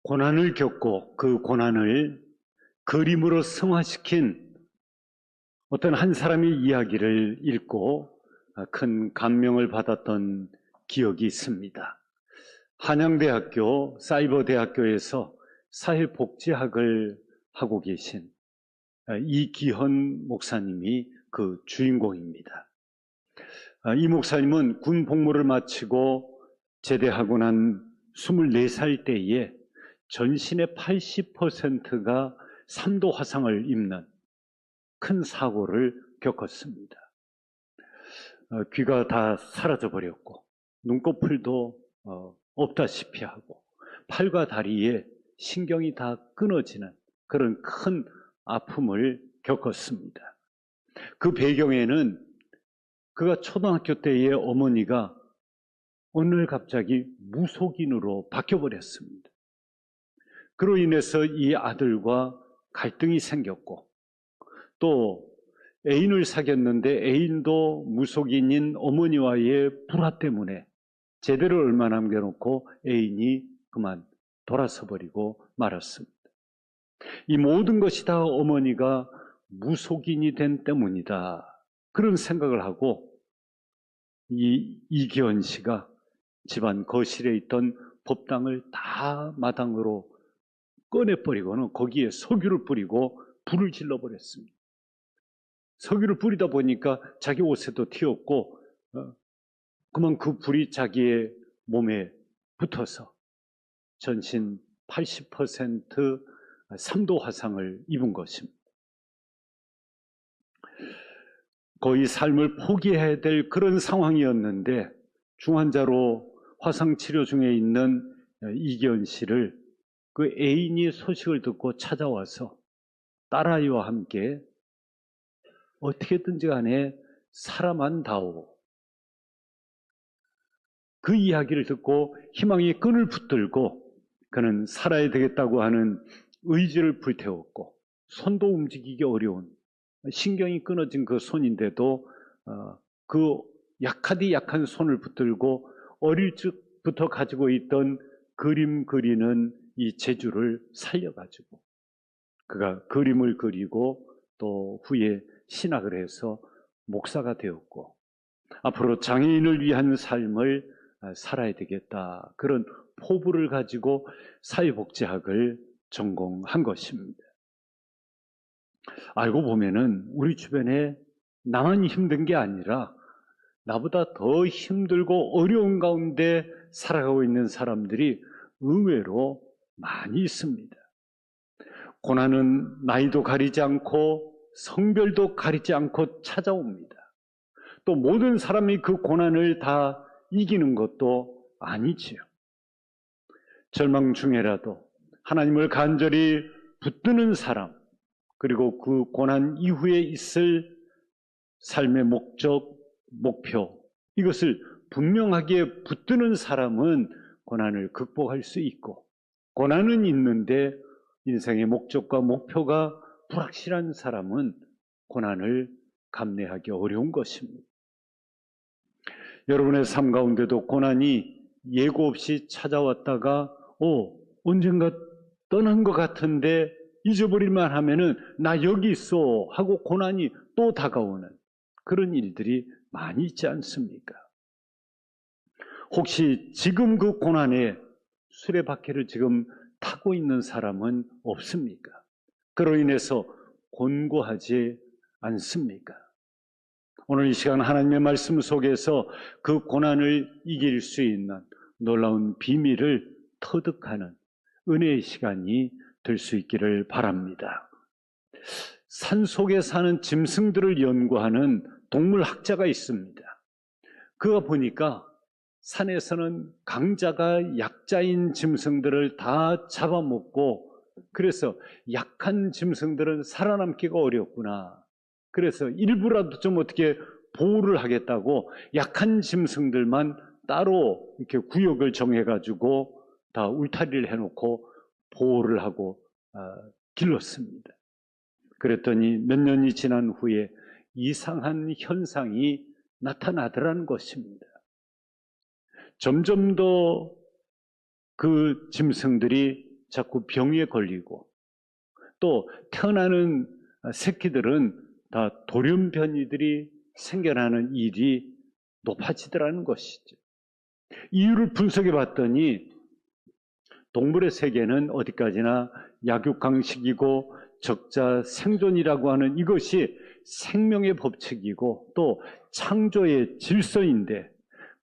고난을 겪고 그 고난을 그림으로 승화시킨 어떤 한 사람의 이야기를 읽고 큰 감명을 받았던 기억이 있습니다. 한양대학교 사이버대학교에서 사회복지학을 하고 계신 이기헌 목사님이 그 주인공입니다. 이 목사님은 군 복무를 마치고 제대하고 난 24살 때에 전신의 80%가 3도 화상을 입는 큰 사고를 겪었습니다. 귀가 다 사라져 버렸고 눈꺼풀도 없다시피 하고 팔과 다리에 신경이 다 끊어지는 그런 큰 아픔을 겪었습니다. 그 배경에는 그가 초등학교 때의 어머니가 어느 날 갑자기 무속인으로 바뀌어버렸습니다. 그로 인해서 이 아들과 갈등이 생겼고 또 애인을 사귀었는데 애인도 무속인인 어머니와의 불화 때문에 제대를 얼마 남겨놓고 애인이 그만 돌아서 버리고 말았습니다. 이 모든 것이 다 어머니가 무속인이 된 때문이다. 그런 생각을 하고 이기헌 씨가 집안 거실에 있던 법당을 다 마당으로 꺼내버리고는 거기에 석유를 뿌리고 불을 질러버렸습니다. 석유를 뿌리다 보니까 자기 옷에도 튀었고 그만 그 불이 자기의 몸에 붙어서 전신 80% 3도 화상을 입은 것입니다. 거의 삶을 포기해야 될 그런 상황이었는데 중환자로 화상치료 중에 있는 이기헌 씨를 그 애인이 소식을 듣고 찾아와서 딸아이와 함께 어떻게든지 간에 살아만다오. 그 이야기를 듣고 희망의 끈을 붙들고 그는 살아야 되겠다고 하는 의지를 불태웠고 손도 움직이기 어려운 신경이 끊어진 그 손인데도 그 약하디 약한 손을 붙들고 어릴 적부터 가지고 있던 그림 그리는 이 재주를 살려가지고 그가 그림을 그리고 또 후에 신학을 해서 목사가 되었고 앞으로 장애인을 위한 삶을 살아야 되겠다. 그런 포부를 가지고 사회복지학을 전공한 것입니다. 알고 보면은 우리 주변에 나만 힘든 게 아니라 나보다 더 힘들고 어려운 가운데 살아가고 있는 사람들이 의외로 많이 있습니다. 고난은 나이도 가리지 않고 성별도 가리지 않고 찾아옵니다. 또 모든 사람이 그 고난을 다 이기는 것도 아니지요. 절망 중에라도 하나님을 간절히 붙드는 사람, 그리고 그 고난 이후에 있을 삶의 목적, 목표, 이것을 분명하게 붙드는 사람은 고난을 극복할 수 있고, 고난은 있는데 인생의 목적과 목표가 불확실한 사람은 고난을 감내하기 어려운 것입니다. 여러분의 삶 가운데도 고난이 예고 없이 찾아왔다가 언젠가 떠난 것 같은데 잊어버릴만 하면은 나 여기 있어 하고 고난이 또 다가오는 그런 일들이 많이 있지 않습니까? 혹시 지금 그 고난에 수레바퀴를 지금 타고 있는 사람은 없습니까? 그로 인해서 곤고하지 않습니까? 오늘 이 시간 하나님의 말씀 속에서 그 고난을 이길 수 있는 놀라운 비밀을 터득하는 은혜의 시간이 될 수 있기를 바랍니다. 산속에 사는 짐승들을 연구하는 동물학자가 있습니다. 그가 보니까 산에서는 강자가 약자인 짐승들을 다 잡아먹고 그래서 약한 짐승들은 살아남기가 어렵구나. 그래서 일부라도 좀 어떻게 보호를 하겠다고 약한 짐승들만 따로 이렇게 구역을 정해가지고 다 울타리를 해놓고 보호를 하고 길렀습니다. 그랬더니 몇 년이 지난 후에 이상한 현상이 나타나더라는 것입니다. 점점 더 그 짐승들이 자꾸 병에 걸리고 또 태어나는 새끼들은 다 돌연변이들이 생겨나는 일이 높아지더라는 것이죠. 이유를 분석해 봤더니 동물의 세계는 어디까지나 약육강식이고 적자 생존이라고 하는 이것이 생명의 법칙이고 또 창조의 질서인데,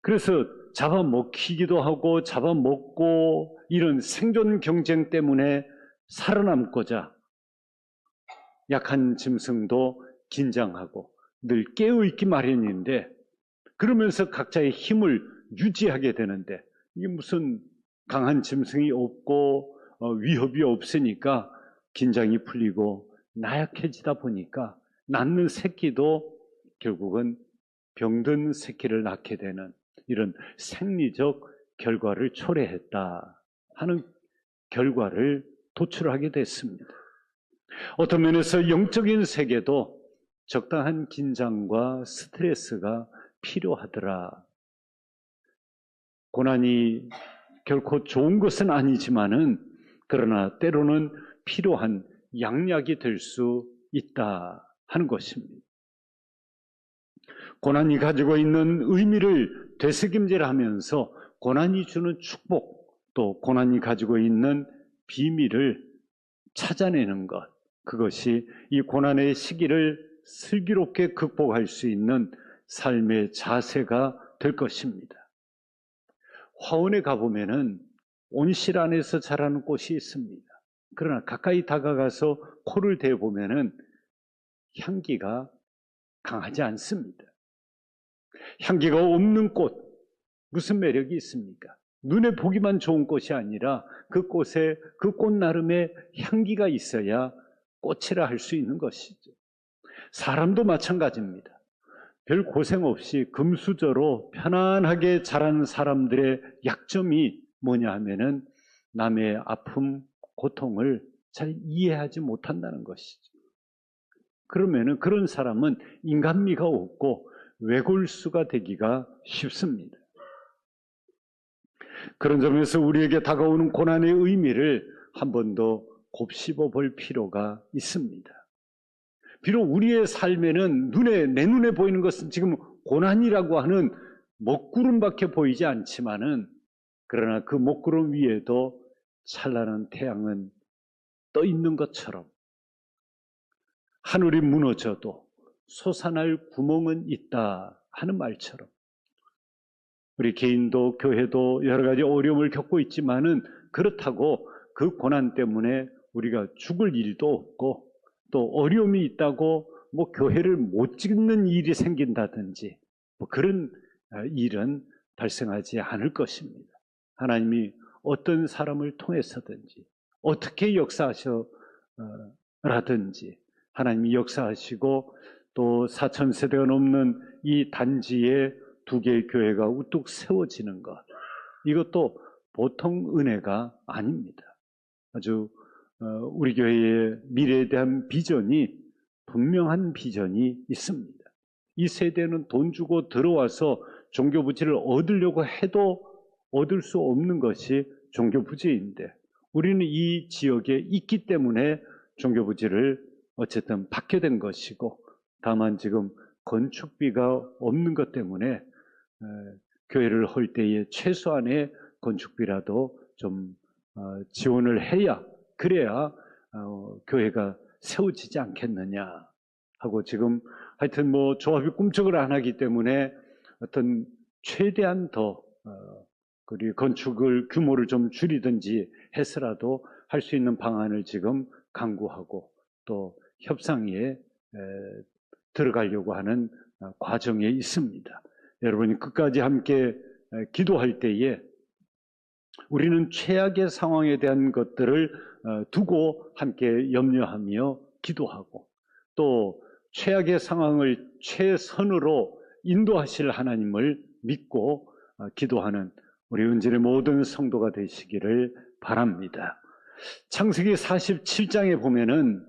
그래서 잡아먹히기도 하고 잡아먹고 이런 생존 경쟁 때문에 살아남고자 약한 짐승도 긴장하고 늘 깨어있기 마련인데, 그러면서 각자의 힘을 유지하게 되는데, 이게 무슨 강한 짐승이 없고 위협이 없으니까 긴장이 풀리고 나약해지다 보니까 낳는 새끼도 결국은 병든 새끼를 낳게 되는 이런 생리적 결과를 초래했다 하는 결과를 도출하게 됐습니다. 어떤 면에서 영적인 세계도 적당한 긴장과 스트레스가 필요하더라. 고난이 결코 좋은 것은 아니지만은 그러나 때로는 필요한 양약이 될 수 있다 하는 것입니다. 고난이 가지고 있는 의미를 되새김질하면서 고난이 주는 축복, 또 고난이 가지고 있는 비밀을 찾아내는 것, 그것이 이 고난의 시기를 슬기롭게 극복할 수 있는 삶의 자세가 될 것입니다. 화원에 가보면은 온실 안에서 자라는 꽃이 있습니다. 그러나 가까이 다가가서 코를 대보면은 향기가 강하지 않습니다. 향기가 없는 꽃, 무슨 매력이 있습니까? 눈에 보기만 좋은 꽃이 아니라 그 꽃에 그 꽃 나름의 향기가 있어야 꽃이라 할 수 있는 것이죠. 사람도 마찬가지입니다. 별 고생 없이 금수저로 편안하게 자란 사람들의 약점이 뭐냐 하면은 남의 아픔, 고통을 잘 이해하지 못한다는 것이죠. 그러면은 그런 사람은 인간미가 없고 외골수가 되기가 쉽습니다. 그런 점에서 우리에게 다가오는 고난의 의미를 한 번 더 곱씹어 볼 필요가 있습니다. 비록 우리의 삶에는 내 눈에 보이는 것은 지금 고난이라고 하는 먹구름밖에 보이지 않지만은, 그러나 그 먹구름 위에도 찬란한 태양은 떠 있는 것처럼 하늘이 무너져도 솟아날 구멍은 있다 하는 말처럼 우리 개인도 교회도 여러 가지 어려움을 겪고 있지만은, 그렇다고 그 고난 때문에 우리가 죽을 일도 없고 또 어려움이 있다고 교회를 못 짓는 일이 생긴다든지 그런 일은 발생하지 않을 것입니다. 하나님이 어떤 사람을 통해서든지 어떻게 역사하셔라든지 하나님이 역사하시고 또 4000세대가 넘는 이 단지에 두 개의 교회가 우뚝 세워지는 것, 이것도 보통 은혜가 아닙니다. 아주 우리 교회의 미래에 대한 비전이 분명한 비전이 있습니다. 이 세대는 돈 주고 들어와서 종교부지를 얻으려고 해도 얻을 수 없는 것이 종교부지인데, 우리는 이 지역에 있기 때문에 종교부지를 어쨌든 받게 된 것이고, 다만 지금 건축비가 없는 것 때문에 교회를 할 때에 최소한의 건축비라도 좀 지원을 해야, 그래야 교회가 세워지지 않겠느냐 하고, 지금 하여튼 조합이 꿈쩍을 안 하기 때문에 어떤 최대한 더 우리 건축을 규모를 좀 줄이든지 해서라도 할 수 있는 방안을 지금 강구하고 또 협상에 들어가려고 하는 과정에 있습니다. 여러분이 끝까지 함께 기도할 때에 우리는 최악의 상황에 대한 것들을 두고 함께 염려하며 기도하고, 또 최악의 상황을 최선으로 인도하실 하나님을 믿고 기도하는 우리 은진의 모든 성도가 되시기를 바랍니다. 창세기 47장에 보면은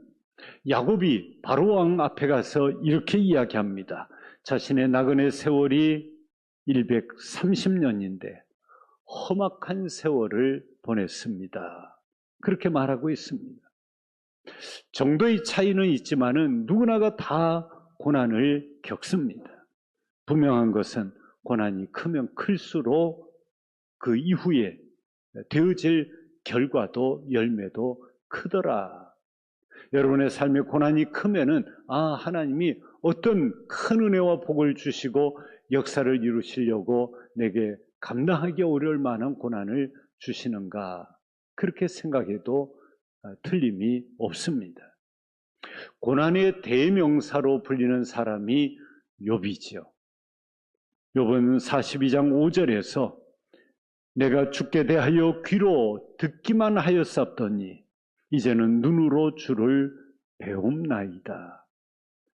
야곱이 바로왕 앞에 가서 이렇게 이야기합니다. 자신의 나그네 세월이 130년인데 험악한 세월을 보냈습니다. 그렇게 말하고 있습니다. 정도의 차이는 있지만은 누구나가 다 고난을 겪습니다. 분명한 것은 고난이 크면 클수록 그 이후에 되어질 결과도 열매도 크더라. 여러분의 삶의 고난이 크면은 하나님이 어떤 큰 은혜와 복을 주시고 역사를 이루시려고 내게 감당하기 어려울 만한 고난을 주시는가, 그렇게 생각해도 틀림이 없습니다. 고난의 대명사로 불리는 사람이 욥이지요. 욥은 42장 5절에서 내가 주께 대하여 귀로 듣기만 하였사옵더니 이제는 눈으로 주를 배움나이다.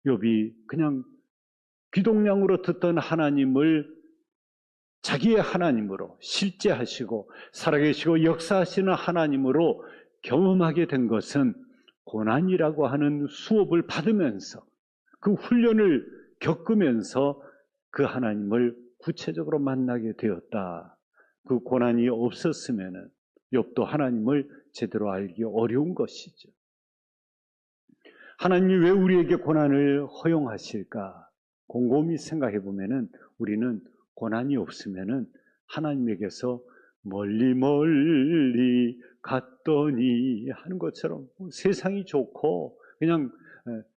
욥이 그냥 귀동냥으로 듣던 하나님을 자기의 하나님으로 실제하시고 살아계시고 역사하시는 하나님으로 경험하게 된 것은 고난이라고 하는 수업을 받으면서 그 훈련을 겪으면서 그 하나님을 구체적으로 만나게 되었다. 그 고난이 없었으면 욥도 하나님을 제대로 알기 어려운 것이죠. 하나님이 왜 우리에게 고난을 허용하실까? 곰곰이 생각해 보면은 우리는 고난이 없으면은 하나님에게서 멀리 멀리 갔더니 하는 것처럼 세상이 좋고 그냥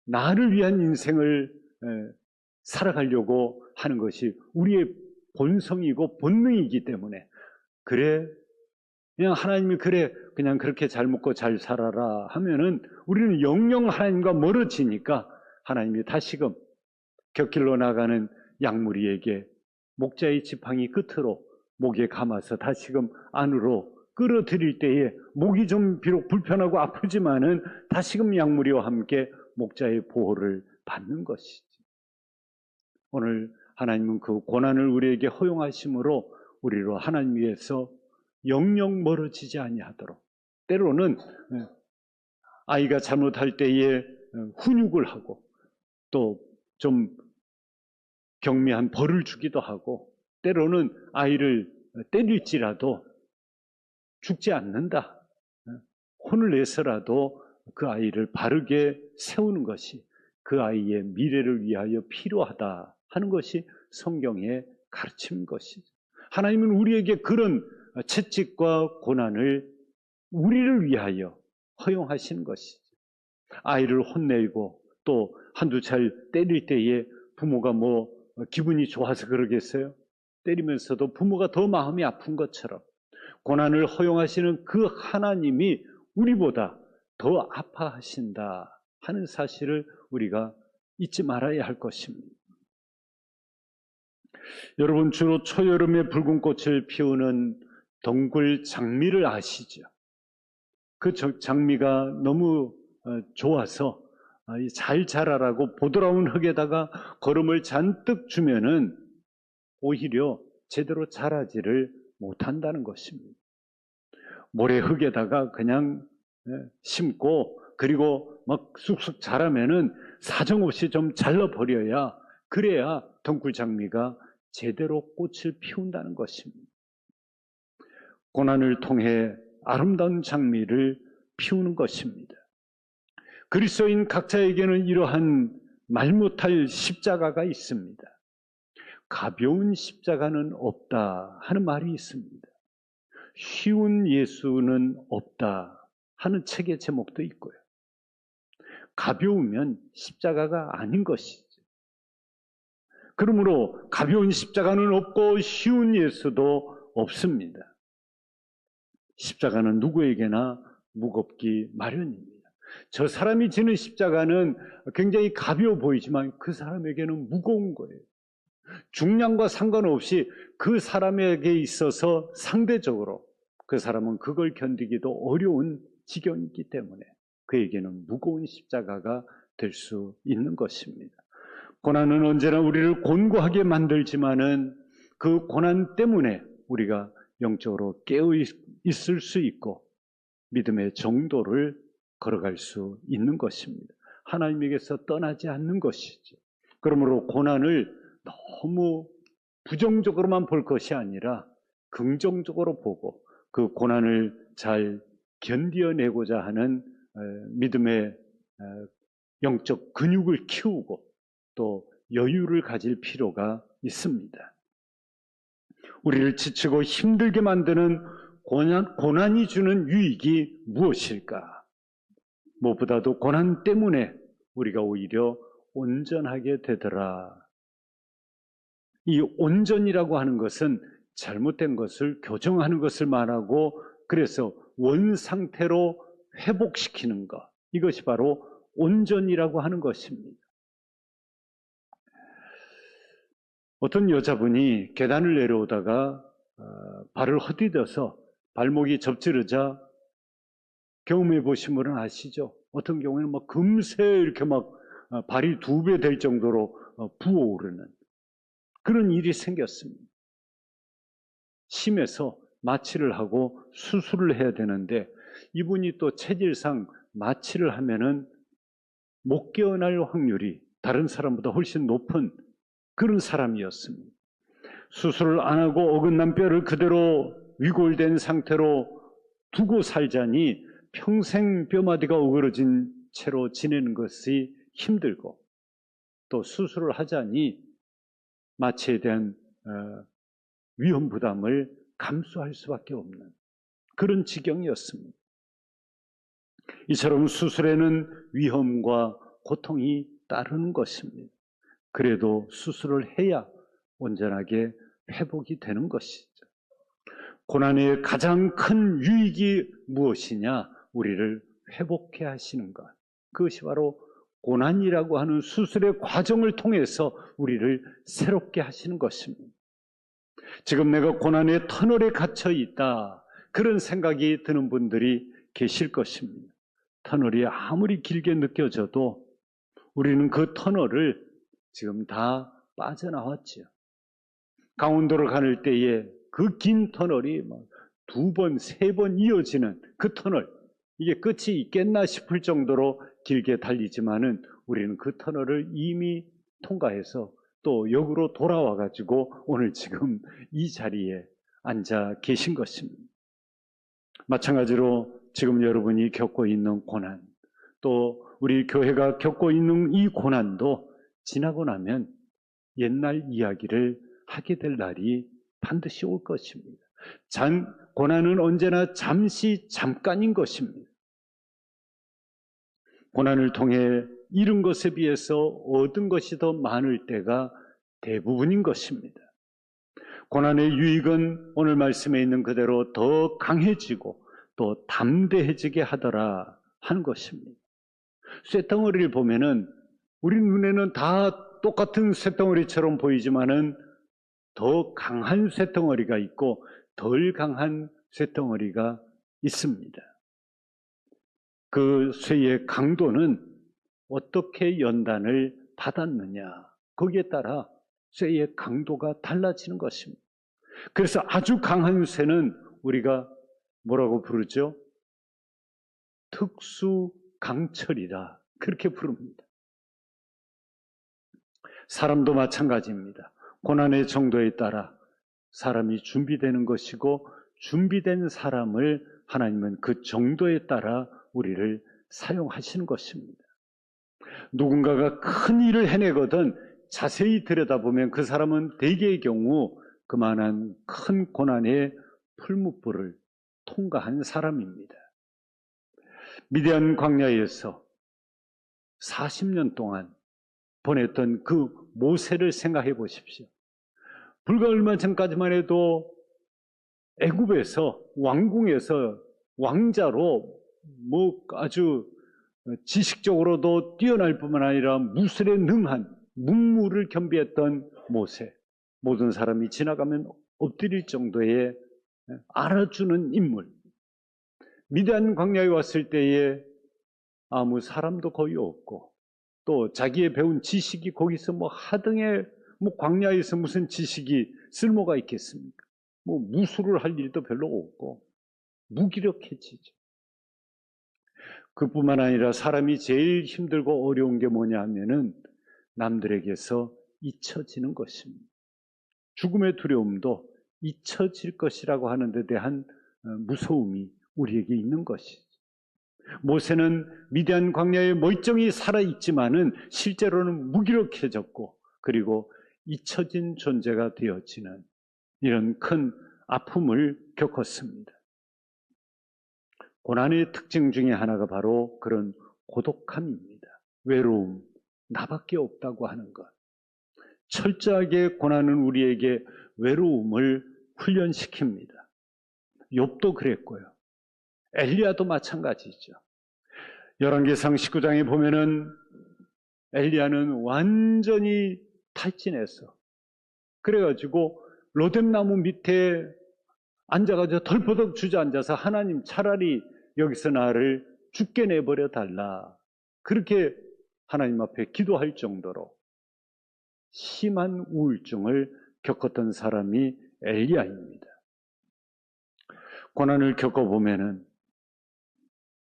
나를 위한 인생을 살아가려고 하는 것이 우리의 본성이고 본능이기 때문에, 그래 그냥 하나님이 그냥 그렇게 잘 먹고 잘 살아라 하면은 우리는 영영 하나님과 멀어지니까 하나님이 다시금 곁길로 나가는 양무리에게 목자의 지팡이 끝으로 목에 감아서 다시금 안으로 끌어들일 때에 목이 좀 비록 불편하고 아프지만은 다시금 양무리와 함께 목자의 보호를 받는 것이지. 오늘 하나님은 그 고난을 우리에게 허용하심으로 우리로 하나님 위해서 영영 멀어지지 아니하도록, 때로는 아이가 잘못할 때에 훈육을 하고 또 좀 경미한 벌을 주기도 하고, 때로는 아이를 때릴지라도 죽지 않는다, 혼을 내서라도 그 아이를 바르게 세우는 것이 그 아이의 미래를 위하여 필요하다 하는 것이 성경의 가르침인 것이죠. 하나님은 우리에게 그런 채찍과 고난을 우리를 위하여 허용하시는 것이죠. 아이를 혼내고 또 한두 차례 때릴 때에 부모가 기분이 좋아서 그러겠어요? 때리면서도 부모가 더 마음이 아픈 것처럼 고난을 허용하시는 그 하나님이 우리보다 더 아파하신다 하는 사실을 우리가 잊지 말아야 할 것입니다. 여러분, 주로 초여름에 붉은 꽃을 피우는 덩굴 장미를 아시죠? 그 장미가 너무 좋아서 잘 자라라고 보드라운 흙에다가 거름을 잔뜩 주면은 오히려 제대로 자라지를 못한다는 것입니다. 모래흙에다가 그냥 심고 그리고 막 쑥쑥 자라면은 사정없이 좀 잘라버려야, 그래야 덩굴 장미가 제대로 꽃을 피운다는 것입니다. 고난을 통해 아름다운 장미를 피우는 것입니다. 그리스도인 각자에게는 이러한 말 못할 십자가가 있습니다. 가벼운 십자가는 없다 하는 말이 있습니다. 쉬운 예수는 없다 하는 책의 제목도 있고요. 가벼우면 십자가가 아닌 것이죠. 그러므로 가벼운 십자가는 없고 쉬운 예수도 없습니다. 십자가는 누구에게나 무겁기 마련입니다. 저 사람이 지는 십자가는 굉장히 가벼워 보이지만 그 사람에게는 무거운 거예요. 중량과 상관없이 그 사람에게 있어서 상대적으로 그 사람은 그걸 견디기도 어려운 지경이기 때문에 그에게는 무거운 십자가가 될 수 있는 것입니다. 고난은 언제나 우리를 곤고하게 만들지만은 그 고난 때문에 우리가 영적으로 깨어 있을 수 있고 믿음의 정도를 걸어갈 수 있는 것입니다. 하나님에게서 떠나지 않는 것이죠. 그러므로 고난을 너무 부정적으로만 볼 것이 아니라 긍정적으로 보고 그 고난을 잘 견뎌내고자 하는 믿음의 영적 근육을 키우고 또 여유를 가질 필요가 있습니다. 우리를 지치고 힘들게 만드는 고난이 주는 유익이 무엇일까? 무엇보다도 고난 때문에 우리가 오히려 온전하게 되더라. 이 온전이라고 하는 것은 잘못된 것을 교정하는 것을 말하고 그래서 원상태로 회복시키는 것. 이것이 바로 온전이라고 하는 것입니다. 어떤 여자분이 계단을 내려오다가 발을 헛디뎌서 발목이 접지르자 경험해 보신 분은 아시죠? 어떤 경우에는 막 금세 이렇게 막 발이 2배 될 정도로 부어오르는 그런 일이 생겼습니다. 심해서 마취를 하고 수술을 해야 되는데 이분이 또 체질상 마취를 하면은 못 깨어날 확률이 다른 사람보다 훨씬 높은 그런 사람이었습니다. 수술을 안 하고 어긋난 뼈를 그대로 위골된 상태로 두고 살자니 평생 뼈마디가 오그러진 채로 지내는 것이 힘들고 또 수술을 하자니 마취에 대한 위험 부담을 감수할 수밖에 없는 그런 지경이었습니다. 이처럼 수술에는 위험과 고통이 따르는 것입니다. 그래도 수술을 해야 온전하게 회복이 되는 것이죠. 고난의 가장 큰 유익이 무엇이냐? 우리를 회복해 하시는 것. 그것이 바로 고난이라고 하는 수술의 과정을 통해서 우리를 새롭게 하시는 것입니다. 지금 내가 고난의 터널에 갇혀 있다. 그런 생각이 드는 분들이 계실 것입니다. 터널이 아무리 길게 느껴져도 우리는 그 터널을 지금 다 빠져나왔죠. 강원도로 가는 때에 그 긴 터널이 2번, 3번 이어지는 그 터널, 이게 끝이 있겠나 싶을 정도로 길게 달리지만은 우리는 그 터널을 이미 통과해서 또 역으로 돌아와 가지고 오늘 지금 이 자리에 앉아 계신 것입니다. 마찬가지로 지금 여러분이 겪고 있는 고난, 또 우리 교회가 겪고 있는 이 고난도 지나고 나면 옛날 이야기를 하게 될 날이 반드시 올 것입니다. 고난은 언제나 잠깐인 것입니다. 고난을 통해 잃은 것에 비해서 얻은 것이 더 많을 때가 대부분인 것입니다. 고난의 유익은 오늘 말씀에 있는 그대로 더 강해지고 또 담대해지게 하더라 하는 것입니다. 쇳덩어리를 보면은 우리 눈에는 다 똑같은 쇳덩어리처럼 보이지만은 더 강한 쇳덩어리가 있고 덜 강한 쇳덩어리가 있습니다. 그 쇠의 강도는 어떻게 연단을 받았느냐, 거기에 따라 쇠의 강도가 달라지는 것입니다. 그래서 아주 강한 쇠는 우리가 뭐라고 부르죠? 특수강철이라 그렇게 부릅니다. 사람도 마찬가지입니다. 고난의 정도에 따라 사람이 준비되는 것이고 준비된 사람을 하나님은 그 정도에 따라 우리를 사용하시는 것입니다. 누군가가 큰 일을 해내거든 자세히 들여다보면 그 사람은 대개의 경우 그만한 큰 고난의 풀무불을 통과한 사람입니다. 미디안 광야에서 40년 동안 보냈던 그 모세를 생각해 보십시오. 불과 얼마 전까지만 해도 애굽에서 왕궁에서 왕자로 아주 지식적으로도 뛰어날 뿐만 아니라 무술에 능한 문무를 겸비했던 모세. 모든 사람이 지나가면 엎드릴 정도의 알아주는 인물. 미디안 광야에 왔을 때에 아무 사람도 거의 없고 또 자기의 배운 지식이 거기서 하등에 광야에서 무슨 지식이 쓸모가 있겠습니까? 무술을 할 일도 별로 없고 무기력해지죠. 그뿐만 아니라 사람이 제일 힘들고 어려운 게 뭐냐 하면은 남들에게서 잊혀지는 것입니다. 죽음의 두려움도 잊혀질 것이라고 하는 데 대한 무서움이 우리에게 있는 것이죠. 모세는 미디안 광야에 멀쩡히 살아있지만은 실제로는 무기력해졌고 그리고 잊혀진 존재가 되어지는 이런 큰 아픔을 겪었습니다. 고난의 특징 중에 하나가 바로 그런 고독함입니다. 외로움, 나밖에 없다고 하는 것. 철저하게 고난은 우리에게 외로움을 훈련시킵니다. 욥도 그랬고요. 엘리야도 마찬가지죠. 열왕기상 19장에 보면은 엘리야는 완전히 탈진해서 그래가지고 로뎀나무 밑에 앉아가지고 덜퍼덕 주저앉아서 하나님 차라리 여기서 나를 죽게 내버려 달라. 그렇게 하나님 앞에 기도할 정도로 심한 우울증을 겪었던 사람이 엘리야입니다. 고난을 겪어보면은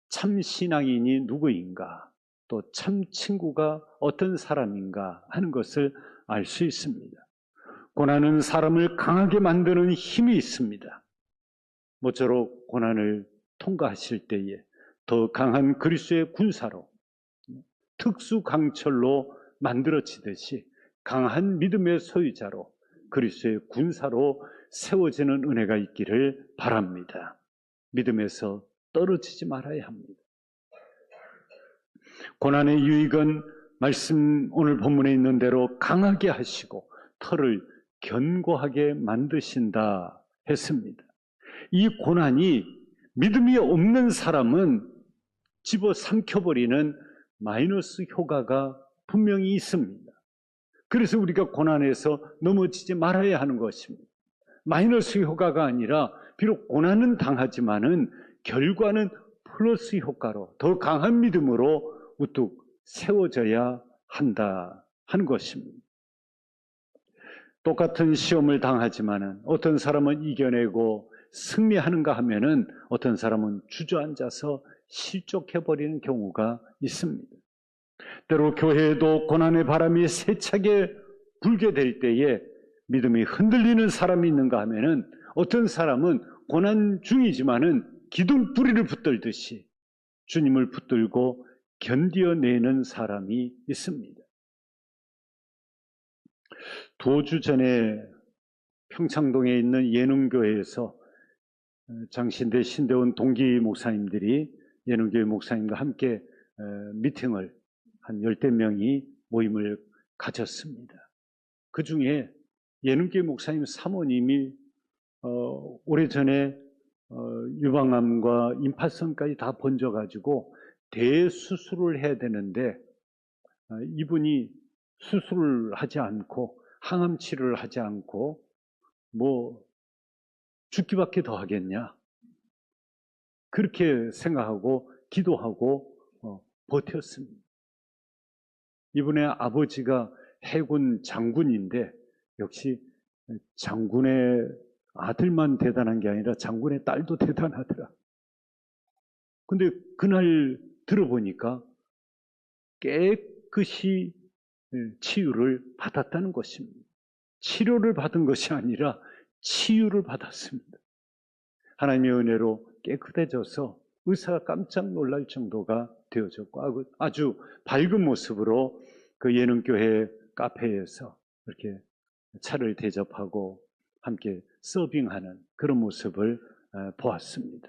참 신앙인이 누구인가, 또 참 친구가 어떤 사람인가 하는 것을 알 수 있습니다. 고난은 사람을 강하게 만드는 힘이 있습니다. 모쪼록 고난을 통과하실 때에 더 강한 그리스도의 군사로, 특수 강철로 만들어지듯이 강한 믿음의 소유자로, 그리스도의 군사로 세워지는 은혜가 있기를 바랍니다. 믿음에서 떨어지지 말아야 합니다. 고난의 유익은 말씀 오늘 본문에 있는 대로 강하게 하시고 털을 견고하게 만드신다 했습니다. 이 고난이 믿음이 없는 사람은 집어삼켜버리는 마이너스 효과가 분명히 있습니다. 그래서 우리가 고난에서 넘어지지 말아야 하는 것입니다. 마이너스 효과가 아니라 비록 고난은 당하지만은 결과는 플러스 효과로 더 강한 믿음으로 우뚝 세워져야 한다 하는 것입니다. 똑같은 시험을 당하지만은 어떤 사람은 이겨내고 승리하는가 하면은 어떤 사람은 주저앉아서 실족해버리는 경우가 있습니다. 때로 교회에도 고난의 바람이 세차게 불게 될 때에 믿음이 흔들리는 사람이 있는가 하면은 어떤 사람은 고난 중이지만은 기둥 뿌리를 붙들듯이 주님을 붙들고 견뎌내는 사람이 있습니다. 두 주 전에 평창동에 있는 예능교회에서 장신대 신대원 동기 목사님들이 예능교회 목사님과 함께 미팅을 한 10대 명이 모임을 가졌습니다. 그 중에 예능교회 목사님 사모님이 오래전에 유방암과 임파선까지 다 번져가지고 대수술을 해야 되는데 이분이 수술을 하지 않고 항암 치료를 하지 않고 뭐 죽기밖에 더 하겠냐 그렇게 생각하고 기도하고 버텼습니다. 이분의 아버지가 해군 장군인데 역시 장군의 아들만 대단한 게 아니라 장군의 딸도 대단하더라. 근데 그날 들어보니까 깨끗이 치유를 받았다는 것입니다. 치료를 받은 것이 아니라 치유를 받았습니다. 하나님의 은혜로 깨끗해져서 의사가 깜짝 놀랄 정도가 되어졌고 아주 밝은 모습으로 그 예능교회 카페에서 이렇게 차를 대접하고 함께 서빙하는 그런 모습을 보았습니다.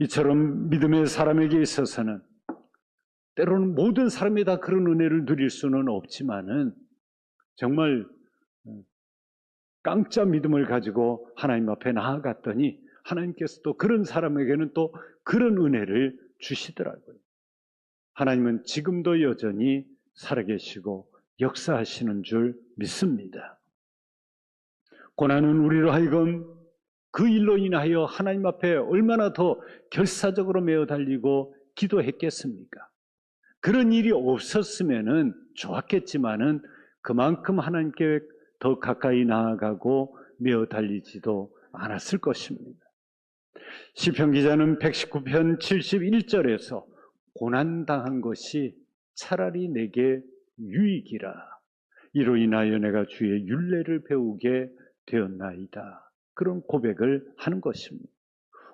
이처럼 믿음의 사람에게 있어서는 때로는 모든 사람이 다 그런 은혜를 누릴 수는 없지만은 정말 깡짜 믿음을 가지고 하나님 앞에 나아갔더니 하나님께서 또 그런 사람에게는 또 그런 은혜를 주시더라고요. 하나님은 지금도 여전히 살아계시고 역사하시는 줄 믿습니다. 고난은 우리로 하여금 그 일로 인하여 하나님 앞에 얼마나 더 결사적으로 매어 달리고 기도했겠습니까? 그런 일이 없었으면은 좋았겠지만은 그만큼 하나님께 더 가까이 나아가고 매어 달리지도 않았을 것입니다. 시편 기자는 119편 71절에서 고난당한 것이 차라리 내게 유익이라. 이로 인하여 내가 주의 율례를 배우게 되었나이다. 그런 고백을 하는 것입니다.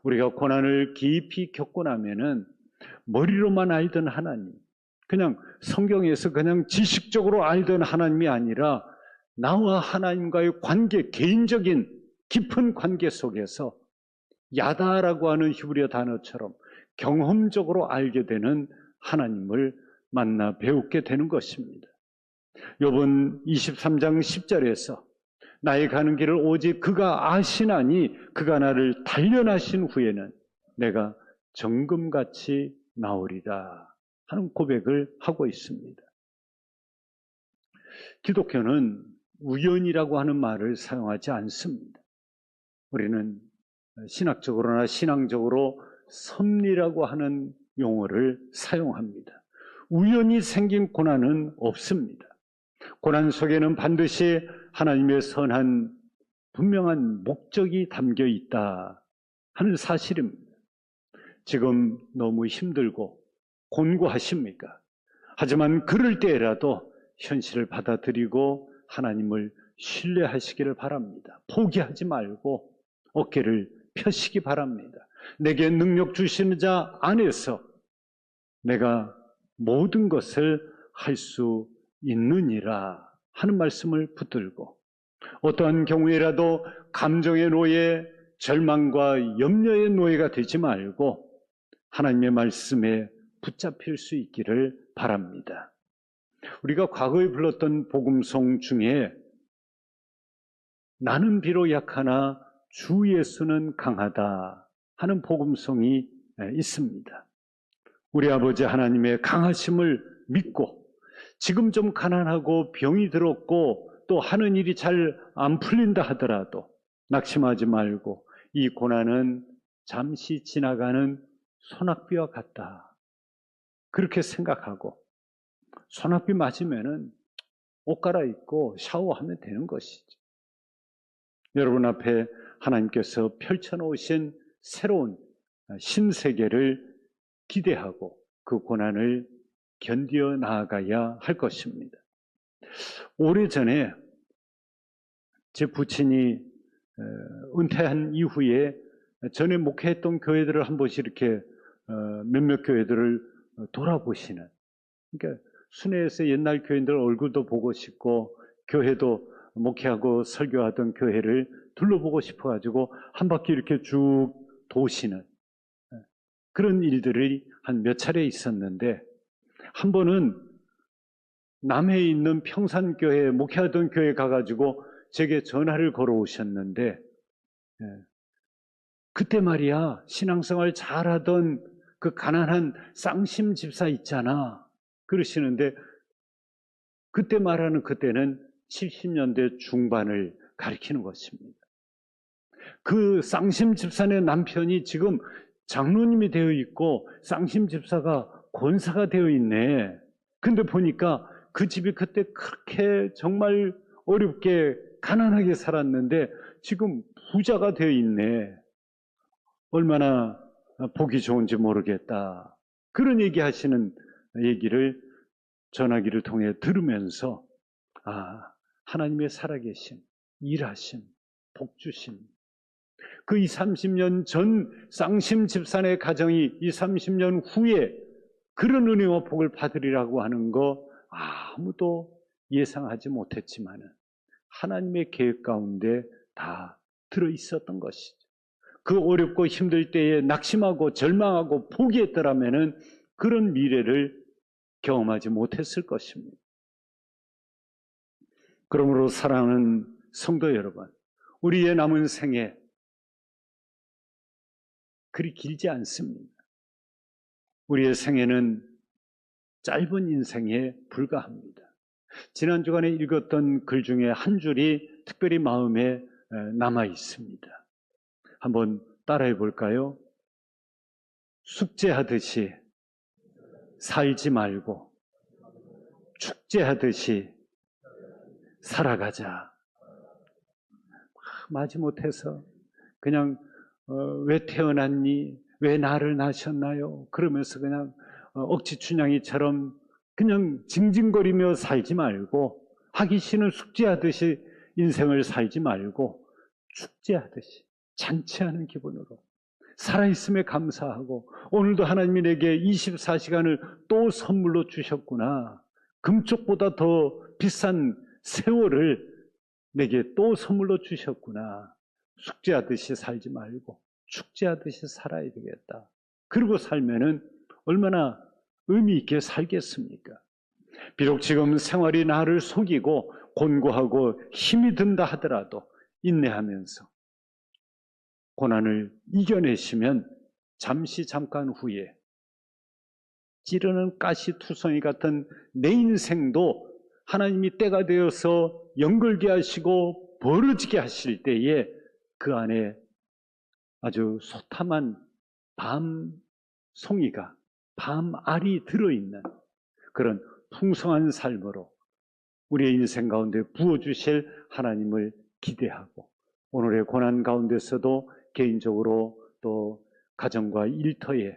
우리가 고난을 깊이 겪고 나면은 머리로만 알던 하나님, 그냥 성경에서 그냥 지식적으로 알던 하나님이 아니라 나와 하나님과의 관계, 개인적인 깊은 관계 속에서 야다라고 하는 히브리어 단어처럼 경험적으로 알게 되는 하나님을 만나 배우게 되는 것입니다. 욥은 23장 10절에서 나의 가는 길을 오직 그가 아시나니 그가 나를 단련하신 후에는 내가 정금같이 나오리라 하는 고백을 하고 있습니다. 기독교는 우연이라고 하는 말을 사용하지 않습니다. 우리는 신학적으로나 신앙적으로 섭리라고 하는 용어를 사용합니다. 우연히 생긴 고난은 없습니다. 고난 속에는 반드시 하나님의 선한 분명한 목적이 담겨 있다 하는 사실입니다. 지금 너무 힘들고 곤고하십니까? 하지만 그럴 때라도 현실을 받아들이고 하나님을 신뢰하시기를 바랍니다. 포기하지 말고 어깨를 펴시기 바랍니다. 내게 능력 주시는 자 안에서 내가 모든 것을 할 수 있느니라 하는 말씀을 붙들고 어떠한 경우에라도 감정의 노예, 절망과 염려의 노예가 되지 말고 하나님의 말씀에 붙잡힐 수 있기를 바랍니다. 우리가 과거에 불렀던 복음송 중에 나는 비록 약하나 주 예수는 강하다 하는 복음송이 있습니다. 우리 아버지 하나님의 강하심을 믿고 지금 좀 가난하고 병이 들었고 또 하는 일이 잘 안 풀린다 하더라도 낙심하지 말고 이 고난은 잠시 지나가는 소낙비와 같다. 그렇게 생각하고 소낙비 맞으면은 옷 갈아입고 샤워하면 되는 것이죠. 여러분 앞에 하나님께서 펼쳐놓으신 새로운 신세계를 기대하고 그 고난을 견디어 나아가야 할 것입니다. 오래전에 제 부친이 은퇴한 이후에 전에 목회했던 교회들을 한 번씩 이렇게 몇몇 교회들을 돌아보시는, 그러니까 순회에서 옛날 교인들 얼굴도 보고 싶고 교회도 목회하고 설교하던 교회를 둘러보고 싶어가지고 한 바퀴 이렇게 쭉 도시는 그런 일들이 한 몇 차례 있었는데, 한 번은 남해에 있는 평산교회, 목회하던 교회 가가지고 제게 전화를 걸어오셨는데, 그때 말이야 신앙생활 잘하던 그 가난한 쌍심 집사 있잖아 그러시는데, 그때 말하는 그때는 70년대 중반을 가리키는 것입니다. 그 쌍심 집사의 남편이 지금 장로님이 되어 있고 쌍심 집사가 권사가 되어 있네. 근데 보니까 그 집이 그때 그렇게 정말 어렵게 가난하게 살았는데 지금 부자가 되어 있네. 얼마나 보기 좋은지 모르겠다. 그런 얘기하시는 얘기를 전화기를 통해 들으면서 하나님의 살아계신, 일하신, 복주신, 그 30년 전 쌍심 집사의 가정이 30년 후에 그런 은혜와 복을 받으리라고 하는 거 아무도 예상하지 못했지만 하나님의 계획 가운데 다 들어있었던 것이죠. 그 어렵고 힘들 때에 낙심하고 절망하고 포기했더라면 그런 미래를 경험하지 못했을 것입니다. 그러므로 사랑하는 성도 여러분, 우리의 남은 생에 그리 길지 않습니다. 우리의 생애는 짧은 인생에 불과합니다. 지난 주간에 읽었던 글 중에 한 줄이 특별히 마음에 남아 있습니다. 한번 따라해 볼까요? 숙제하듯이 살지 말고 축제하듯이 살아가자. 마지못해서 그냥 왜 태어났니? 왜 나를 낳으셨나요? 그러면서 그냥 억지춘향이처럼 그냥 징징거리며 살지 말고, 하기 싫은 숙제하듯이 인생을 살지 말고 축제하듯이 잔치하는 기분으로 살아있음에 감사하고 오늘도 하나님이 내게 24시간을 또 선물로 주셨구나. 금쪽보다 더 비싼 세월을 내게 또 선물로 주셨구나. 숙제하듯이 살지 말고 축제하듯이 살아야 되겠다. 그러고 살면은 얼마나 의미 있게 살겠습니까? 비록 지금 생활이 나를 속이고 곤고하고 힘이 든다 하더라도 인내하면서 고난을 이겨내시면 잠깐 후에 찌르는 가시투성이 같은 내 인생도 하나님이 때가 되어서 연결게 하시고 벌어지게 하실 때에 그 안에 아주 소탐한 밤송이가, 밤알이 들어있는 그런 풍성한 삶으로 우리의 인생 가운데 부어주실 하나님을 기대하고 오늘의 고난 가운데서도 개인적으로 또 가정과 일터에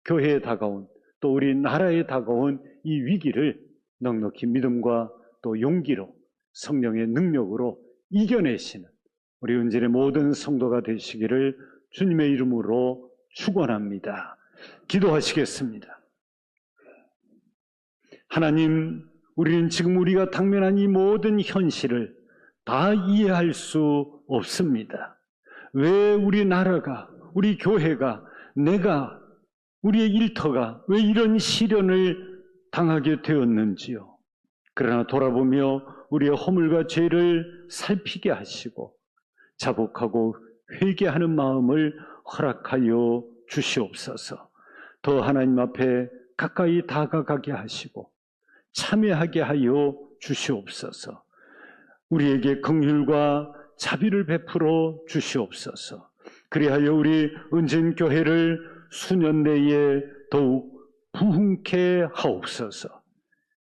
교회에 다가온 또 우리 나라에 다가온 이 위기를 넉넉히 믿음과 또 용기로 성령의 능력으로 이겨내시는 우리 은진의 모든 성도가 되시기를 주님의 이름으로 축원합니다. 기도하시겠습니다. 하나님, 우리는 지금 우리가 당면한 이 모든 현실을 다 이해할 수 없습니다. 왜 우리 나라가, 우리 교회가, 내가, 우리의 일터가 왜 이런 시련을 당하게 되었는지요. 그러나 돌아보며 우리의 허물과 죄를 살피게 하시고 자복하고 회개하는 마음을 허락하여 주시옵소서. 더 하나님 앞에 가까이 다가가게 하시고 참여하게 하여 주시옵소서. 우리에게 긍휼과 자비를 베풀어 주시옵소서. 그리하여 우리 은진교회를 수년 내에 더욱 부흥케 하옵소서.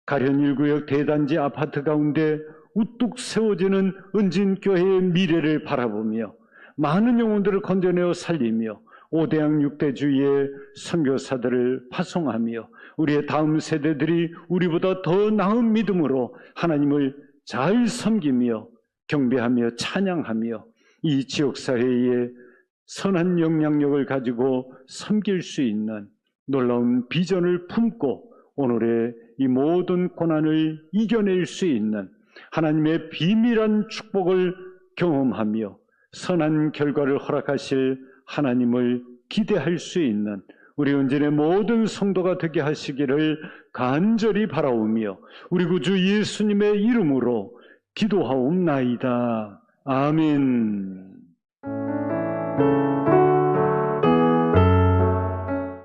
가련 1구역 대단지 아파트 가운데 우뚝 세워지는 은진교회의 미래를 바라보며 많은 영혼들을 건져내어 살리며 5대양 6대주의의 선교사들을 파송하며 우리의 다음 세대들이 우리보다 더 나은 믿음으로 하나님을 잘 섬기며 경배하며 찬양하며 이 지역사회에 선한 영향력을 가지고 섬길 수 있는 놀라운 비전을 품고 오늘의 이 모든 고난을 이겨낼 수 있는 하나님의 비밀한 축복을 경험하며 선한 결과를 허락하실 하나님을 기대할 수 있는 우리 은진의 모든 성도가 되게 하시기를 간절히 바라오며 우리 구주 예수님의 이름으로 기도하옵나이다. 아멘.